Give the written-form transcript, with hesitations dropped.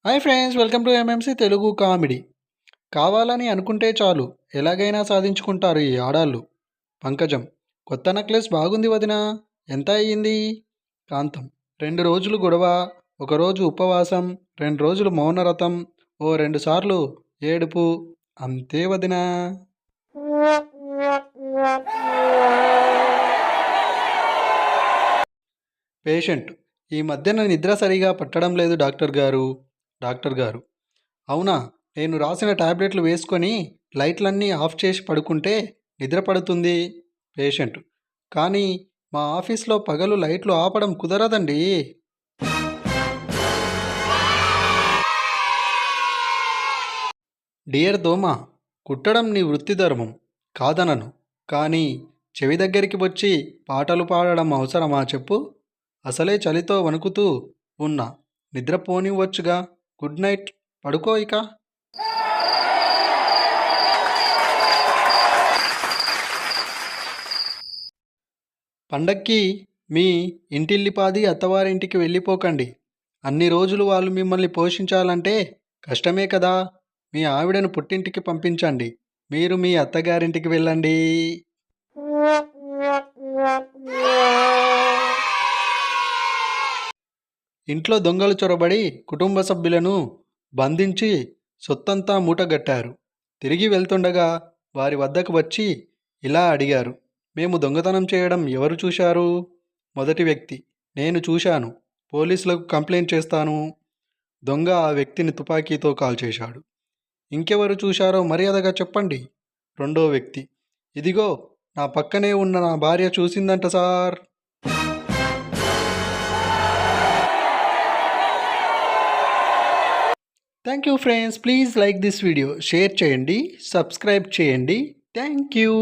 Hi friends, welcome to MMC Telugu comedy. కావాలని అనుకుంటే చాలు ఎలాగైనా సాధించుకుంటారు ఈ ఆడాళ్ళు. పంకజం: కొత్త నెక్లెస్ బాగుంది వదినా, ఎంత అయ్యింది? కాంతం: 2 రోజులు గొడవ, 1 రోజు ఉపవాసం, 2 రోజులు మౌనరథం, ఓ 2 సార్లు ఏడుపు, అంతే వదినా. పేషెంట్: ఈ మధ్యన నిద్ర సరిగా పట్టడం లేదు డాక్టర్ గారు. డాక్టర్ గారు: అవునా, నేను రాసిన టాబ్లెట్లు వేసుకొని లైట్లన్నీ ఆఫ్ చేసి పడుకుంటే నిద్ర పడుతుంది. పేషెంట్: కానీ మా ఆఫీస్లో పగలు లైట్లు ఆపడం కుదరదండి. డియర్ దోమ: కుట్టడం నీ వృత్తి ధర్మం, కాదనను. కానీ చెవి దగ్గరికి వచ్చి పాటలు పాడడం అవసరమా చెప్పు? అసలే చలితో వణుకుతూ ఉన్నా, నిద్రపోనివ్వచ్చుగా. గుడ్ నైట్, పడుకో ఇక. పండక్కి మీ ఇంటిల్లిపాది అత్తవారింటికి వెళ్ళిపోకండి. అన్ని రోజులు వాళ్ళు మిమ్మల్ని పోషించాలంటే కష్టమే కదా. మీ ఆవిడను పుట్టింటికి పంపించండి, మీరు మీ అత్తగారింటికి వెళ్ళండి. ఇంట్లో దొంగలు చొరబడి కుటుంబ సభ్యులను బంధించి సొత్తంతా మూటగట్టారు. తిరిగి వెళ్తుండగా వారి వద్దకు వచ్చి ఇలా అడిగారు: మేము దొంగతనం చేయడం ఎవరు చూశారు? మొదటి వ్యక్తి: నేను చూశాను, పోలీసులకు కంప్లైంట్ చేస్తాను. దొంగ ఆ వ్యక్తిని తుపాకీతో కాల్చేశాడు. ఇంకెవరు చూశారో మర్యాదగా చెప్పండి. రెండో వ్యక్తి: ఇదిగో నా పక్కనే ఉన్న నా భార్య చూసిందంట sir. Thank you friends, please like this video, share చేయండి, సబ్స్క్రైబ్ చేయండి. Thank you.